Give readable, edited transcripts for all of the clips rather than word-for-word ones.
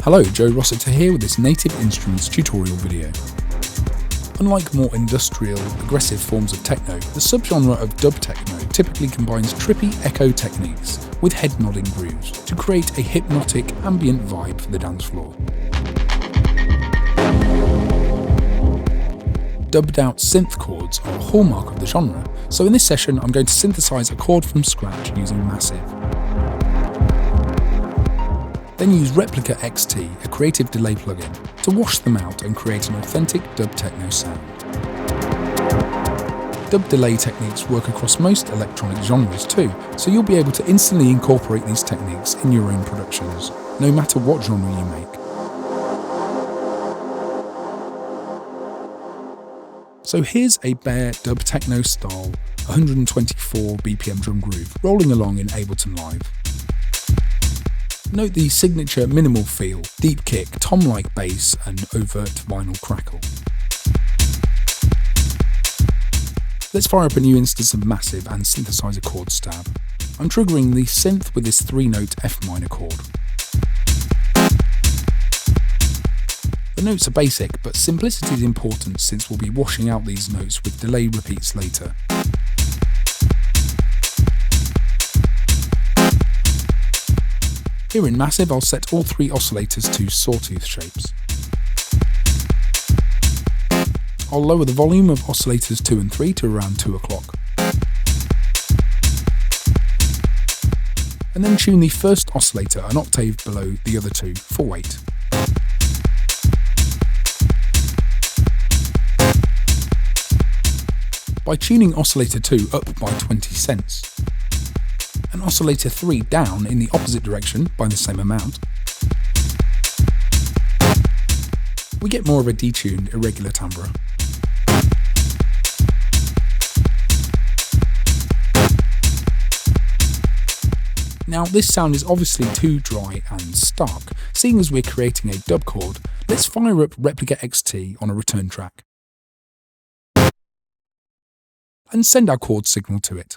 Hello, Joe Rossitter here with this Native Instruments tutorial video. Unlike more industrial, aggressive forms of techno, the subgenre of dub techno typically combines trippy echo techniques with head nodding grooves to create a hypnotic, ambient vibe for the dance floor. Dubbed out synth chords are a hallmark of the genre, so in this session I'm going to synthesize a chord from scratch using MASSIVE. Then use REPLIKA XT, a creative delay plugin, to wash them out and create an authentic dub techno sound. Dub delay techniques work across most electronic genres too, so you'll be able to instantly incorporate these techniques in your own productions, no matter what genre you make. So here's a bare dub techno style 124 BPM drum groove rolling along in Ableton Live. Note the signature minimal feel, deep kick, tom-like bass and overt vinyl crackle. Let's fire up a new instance of MASSIVE and synthesize a chord stab. I'm triggering the synth with this 3-note F minor chord. The notes are basic, but simplicity is important since we'll be washing out these notes with delay repeats later. Here in MASSIVE, I'll set all 3 oscillators to sawtooth shapes. I'll lower the volume of oscillators 2 and 3 to around 2 o'clock. And then tune the first oscillator an octave below the other 2 for weight. By tuning oscillator 2 up by 20 cents, and oscillator 3 down in the opposite direction by the same amount, we get more of a detuned, irregular timbre. Now this sound is obviously too dry and stark. Seeing as we're creating a dub chord, let's fire up REPLIKA XT on a return track and send our chord signal to it.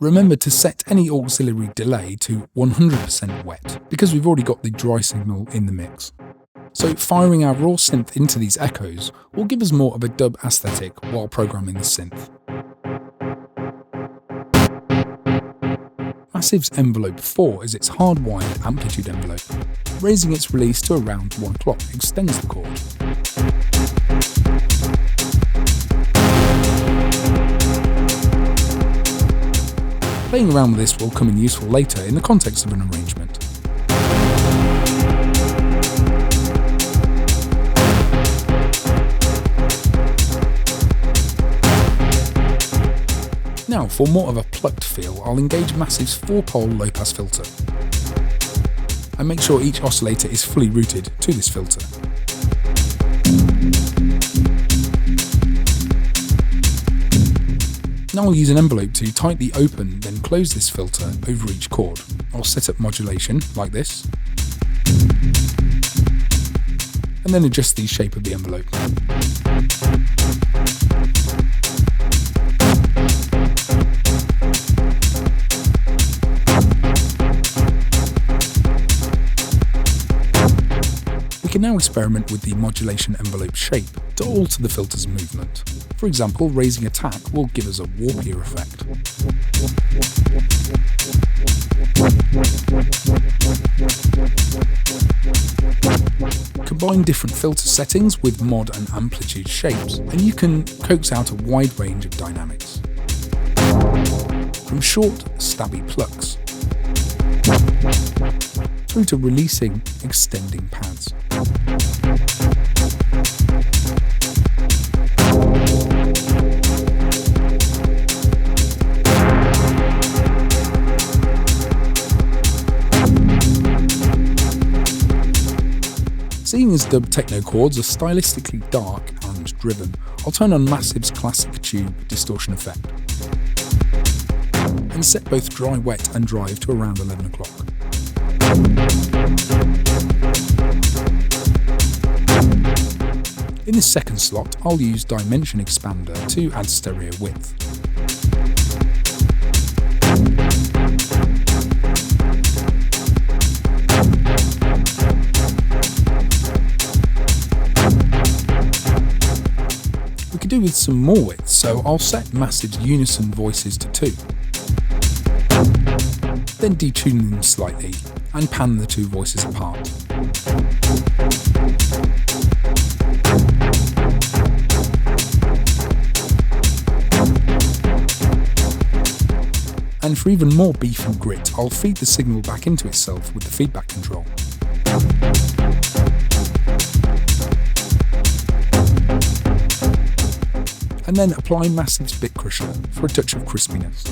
Remember to set any auxiliary delay to 100% wet, because we've already got the dry signal in the mix. So firing our raw synth into these echoes will give us more of a dub aesthetic while programming the synth. MASSIVE's envelope 4 is its hardwired amplitude envelope. Raising its release to around 1 o'clock extends the chord. Playing around with this will come in useful later in the context of an arrangement. Now, for more of a plucked feel, I'll engage MASSIVE's 4-pole low-pass filter, and make sure each oscillator is fully routed to this filter. Now I'll use an envelope to tightly open, then close this filter over each chord. I'll set up modulation, like this, and then adjust the shape of the envelope. We can now experiment with the modulation envelope shape to alter the filter's movement. For example, raising a tack will give us a warpier effect. Combine different filter settings with mod and amplitude shapes, and you can coax out a wide range of dynamics. From short, stabby plucks, through to releasing, extending pads. Seeing as dub techno chords are stylistically dark and driven, I'll turn on MASSIVE's classic tube distortion effect and set both dry wet and drive to around 11 o'clock. In this second slot, I'll use Dimension Expander to add stereo width. do with some more width, so I'll set Massive's unison voices to 2. Then detune them slightly and pan the 2 voices apart. And for even more beef and grit, I'll feed the signal back into itself with the feedback control. And then apply Massive's Bit Crusher for a touch of crispiness.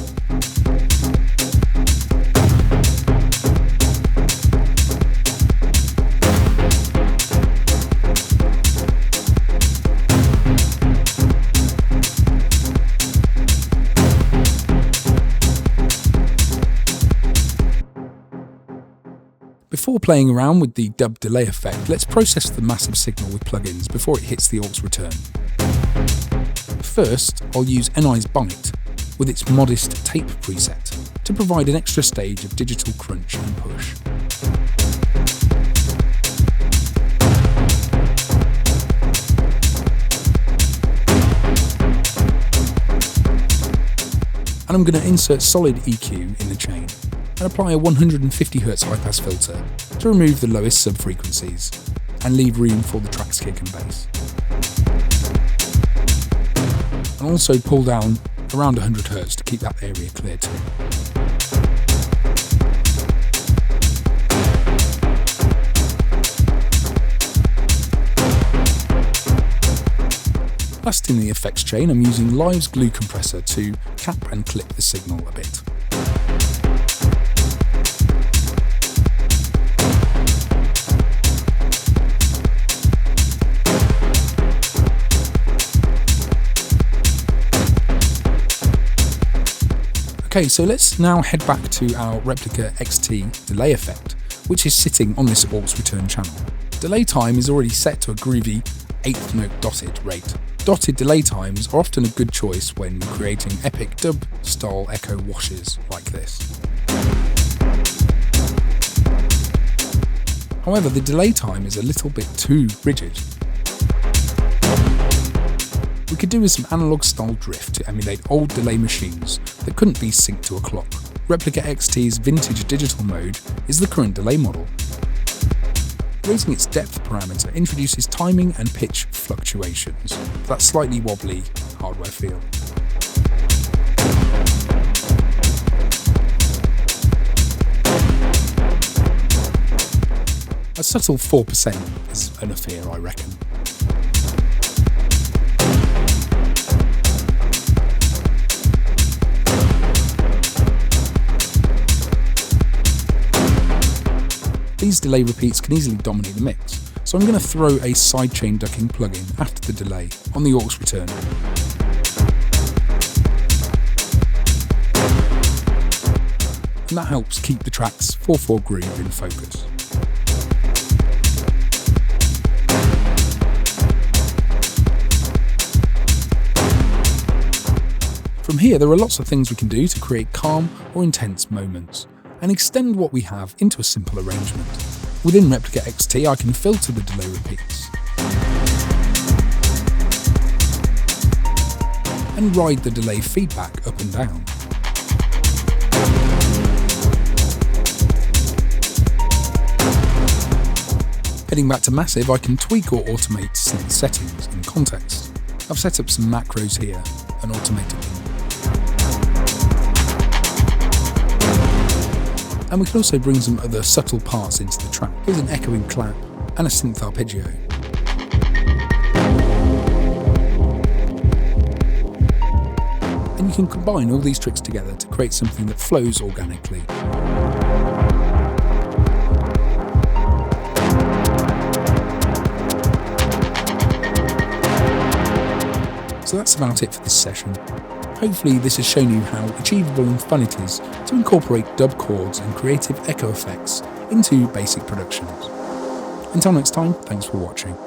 Before playing around with the dub delay effect, let's process the Massive signal with plugins before it hits the aux return. First, I'll use NI's Byte with its modest tape preset to provide an extra stage of digital crunch and push. And I'm going to insert solid EQ in the chain and apply a 150Hz high-pass filter to remove the lowest sub-frequencies and leave room for the track's kick and bass. And also pull down around 100Hz to keep that area clear too. Last in the effects chain, I'm using Live's glue compressor to cap and clip the signal a bit. Okay, so let's now head back to our Replika XT delay effect, which is sitting on this aux return channel. Delay time is already set to a groovy 8th note dotted rate. Dotted delay times are often a good choice when creating epic dub-style echo washes like this. However, the delay time is a little bit too rigid. We could do with some analog style drift to emulate old delay machines that couldn't be synced to a clock. Replika XT's vintage digital mode is the current delay model. Raising its depth parameter introduces timing and pitch fluctuations for that slightly wobbly hardware feel. A subtle 4% is enough here, I reckon. These delay repeats can easily dominate the mix, so I'm going to throw a sidechain ducking plugin after the delay on the aux return. And that helps keep the track's 4/4 groove in focus. From here, there are lots of things we can do to create calm or intense moments, and extend what we have into a simple arrangement. Within Replika XT, I can filter the delay repeats and ride the delay feedback up and down. Heading back to Massive, I can tweak or automate synth settings in context. I've set up some macros here and automated them. And we can also bring some other subtle parts into the track. Here's an echoing clap and a synth arpeggio. And you can combine all these tricks together to create something that flows organically. So that's about it for this session. Hopefully this has shown you how achievable and fun it is to incorporate dub chords and creative echo effects into basic productions. Until next time, thanks for watching.